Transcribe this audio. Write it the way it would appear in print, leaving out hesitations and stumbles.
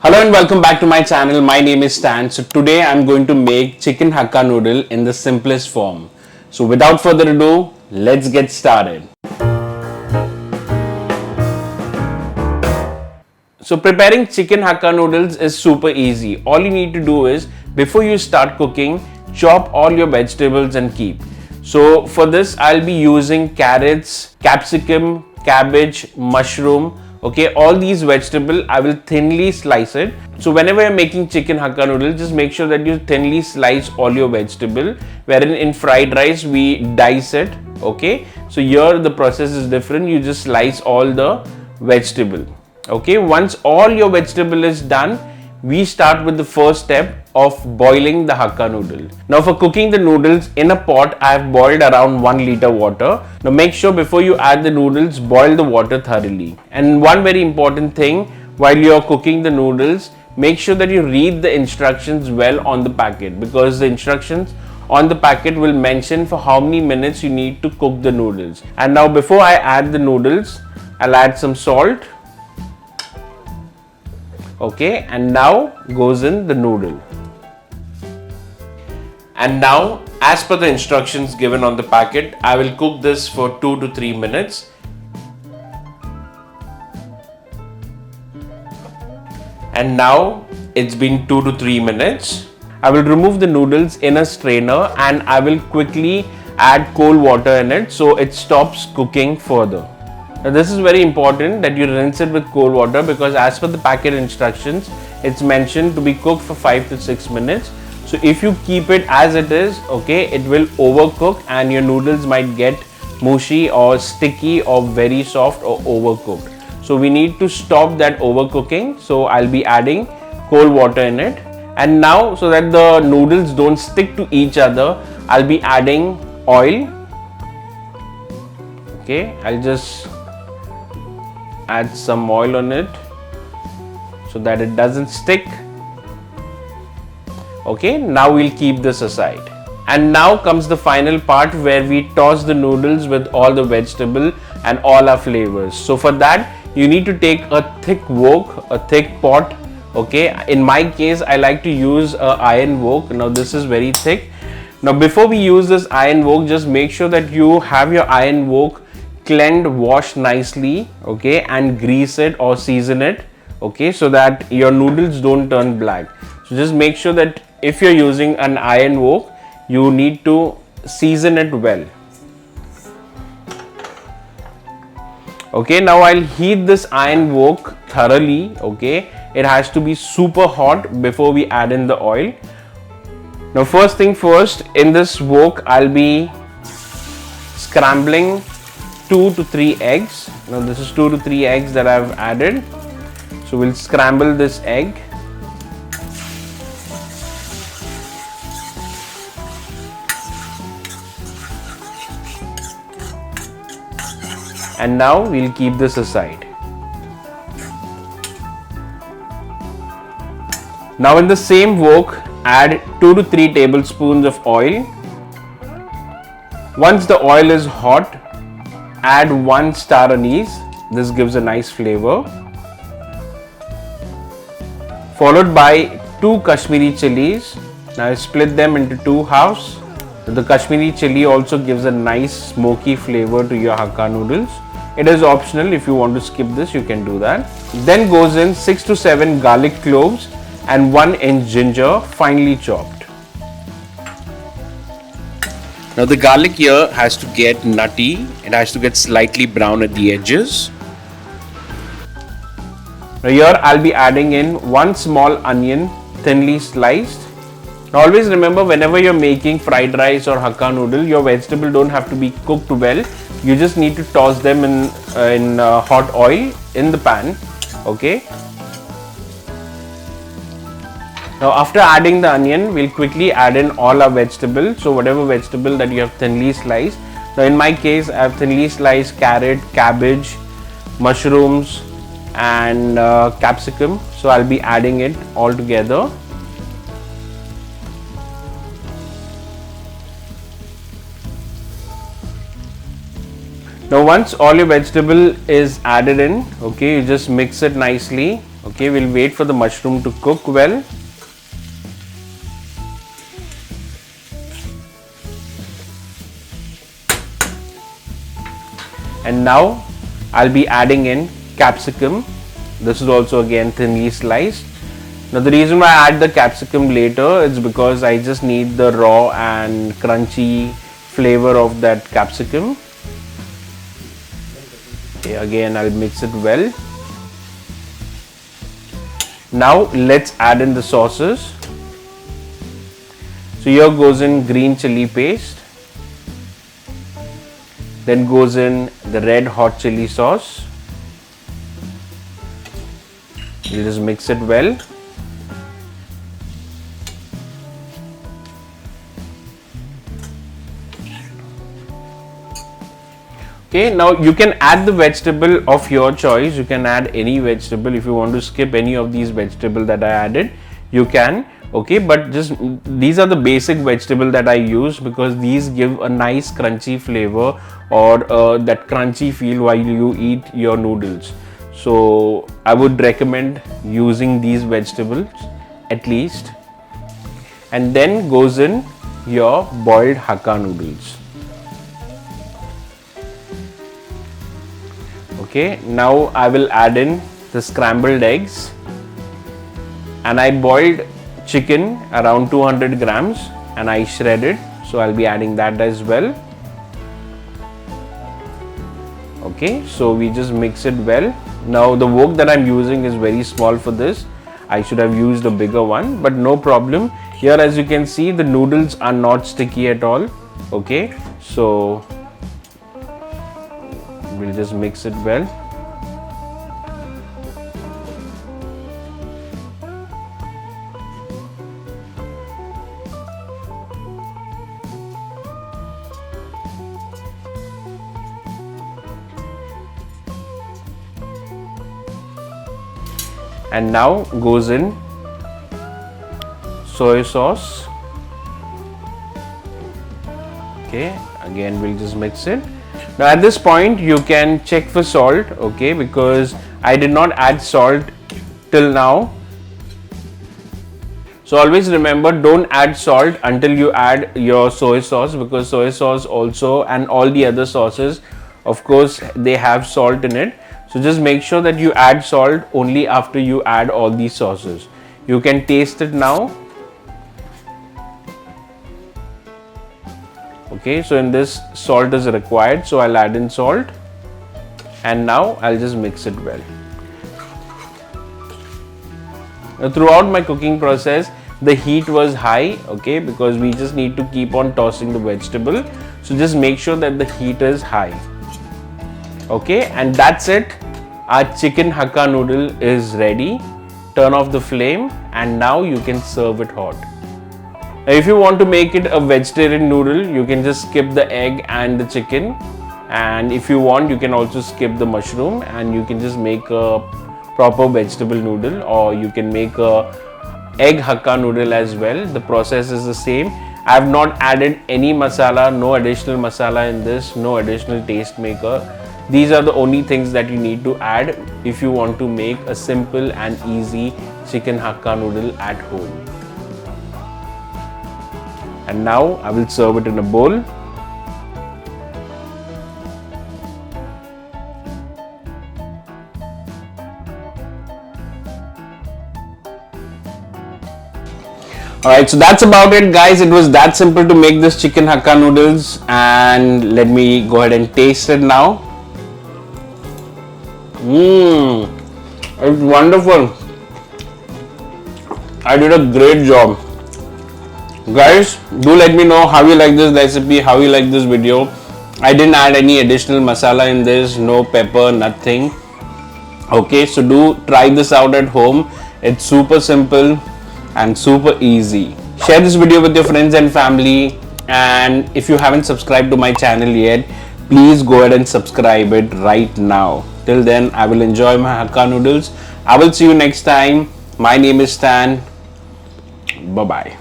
Hello and welcome back to my channel. My name is Stan. So today I'm going to make chicken hakka noodle in the simplest form. So without further ado, let's get started. So preparing chicken hakka noodles is super easy. All you need to do is before you start cooking, chop all your vegetables and keep. So for this I'll be using carrots, capsicum, cabbage, mushroom. Okay, all these vegetable I will thinly slice it. So whenever you're making chicken hakka noodle, just make sure that you thinly slice all your vegetable. Wherein in fried rice we dice it. Okay, so here the process is different. You just slice all the vegetable. Okay, once all your vegetable is done, we start with the first step of boiling the hakka noodle. Now for cooking the noodles in a pot, I have boiled around 1 liter water. Now make sure before you add the noodles, boil the water thoroughly. And one very important thing, while you are cooking the noodles, make sure that you read the instructions well on the packet, because the instructions on the packet will mention for how many minutes you need to cook the noodles. And now before I add the noodles, I'll add some salt. Okay, and now goes in the noodle. And now, as per the instructions given on the packet, I will cook this for 2 to 3 minutes. And now it's been 2 to 3 minutes. I will remove the noodles in a strainer and I will quickly add cold water in it so it stops cooking further. Now this is very important that you rinse it with cold water, because as per the packet instructions, it's mentioned to be cooked for 5 to 6 minutes. So if you keep it as it is, okay, it will overcook and your noodles might get mushy or sticky or very soft or overcooked. So we need to stop that overcooking. So I'll be adding cold water in it. And now, so that the noodles don't stick to each other, I'll be adding oil. Okay, I'll just add some oil on it so that it doesn't stick. Okay, now we'll keep this aside. And now comes the final part where we toss the noodles with all the vegetable and all our flavors. So for that, you need to take a thick wok, a thick pot. Okay, in my case, I like to use an iron wok. Now this is very thick. Now before we use this iron wok, just make sure that you have your iron wok cleaned, washed nicely, okay, and grease it or season it, okay, so that your noodles don't turn black. So just make sure that if you're using an iron wok, you need to season it well. Okay, now I'll heat this iron wok thoroughly. Okay, it has to be super hot before we add in the oil. Now first thing first, in this wok I'll be scrambling 2 to 3 eggs. Now this is 2 to 3 eggs that I've added. So we'll scramble this egg. And now we'll keep this aside. Now in the same wok, add 2 to 3 tablespoons of oil. Once the oil is hot, add 1 star anise. This gives a nice flavor. Followed by 2 Kashmiri chilies. Now split them into 2 halves. The Kashmiri chili also gives a nice smoky flavor to your hakka noodles. It is optional. If you want to skip this, you can do that. Then goes in 6 to 7 garlic cloves and 1 inch ginger, finely chopped. Now the garlic here has to get nutty. It has to get slightly brown at the edges. Now here I'll be adding in 1 small onion, thinly sliced. Now always remember, whenever you're making fried rice or hakka noodle, your vegetable don't have to be cooked well. You just need to toss them in hot oil in the pan. Okay. Now after adding the onion, we'll quickly add in all our vegetables. So whatever vegetable that you have thinly sliced. Now in my case, I have thinly sliced carrot, cabbage, mushrooms and capsicum. So I'll be adding it all together. Now once all your vegetable is added in, okay, you just mix it nicely Okay, we'll wait for the mushroom to cook well. And now I'll be adding in capsicum. This is also again thinly sliced. Now the reason why I add the capsicum later is because I just need the raw and crunchy flavor of that capsicum. Okay, again I'll mix it well. Now let's add in the sauces. So here goes in green chili paste. Then goes in the red hot chili sauce. You just mix it well. Okay, now you can add the vegetable of your choice. You can add any vegetable. If you want to skip any of these vegetables that I added, you can. Okay, but just these are the basic vegetable that I use because these give a nice crunchy flavor or that crunchy feel while you eat your noodles. So I would recommend using these vegetables at least. And then goes in your boiled Hakka noodles. Okay, now I will add in the scrambled eggs, and I boiled chicken around 200 grams and I shredded, so I'll be adding that as well. Okay, so we just mix it well. Now the wok that I'm using is very small for this. I should have used a bigger one, but no problem. Here, as you can see, the noodles are not sticky at all. Okay, so we'll just mix it well. And now goes in soy sauce. Okay, again we'll just mix it. Now at this point you can check for salt, okay, because I did not add salt till now. So always remember, don't add salt until you add your soy sauce, because soy sauce also and all the other sauces, of course, they have salt in it. So just make sure that you add salt only after you add all these sauces. You can taste it now. Okay, so in this salt is required, so I'll add in salt, and now I'll just mix it well. Now, throughout my cooking process, the heat was high, okay, because we just need to keep on tossing the vegetable. So just make sure that the heat is high. Okay, and that's it. Our chicken Hakka noodle is ready. Turn off the flame, and now you can serve it hot. Now, if you want to make it a vegetarian noodle, you can just skip the egg and the chicken, and if you want, you can also skip the mushroom, and you can just make a proper vegetable noodle, or you can make a egg Hakka noodle as well. The process is the same. I have not added any masala, no additional masala in this, no additional taste maker. These are the only things that you need to add if you want to make a simple and easy chicken Hakka noodle at home. And now I will serve it in a bowl. Alright, so that's about it, guys. It was that simple to make this chicken Hakka noodles, and let me go ahead and taste it now. It's wonderful. I did a great job. Guys, do let me know how you like this recipe, how you like this video. I didn't add any additional masala in this, no pepper, nothing. Okay, so do try this out at home. It's super simple and super easy. Share this video with your friends and family, and if you haven't subscribed to my channel yet, please go ahead and subscribe it right now. Till then, I will enjoy my Hakka noodles. I will see you next time. My name is Stan. Bye bye.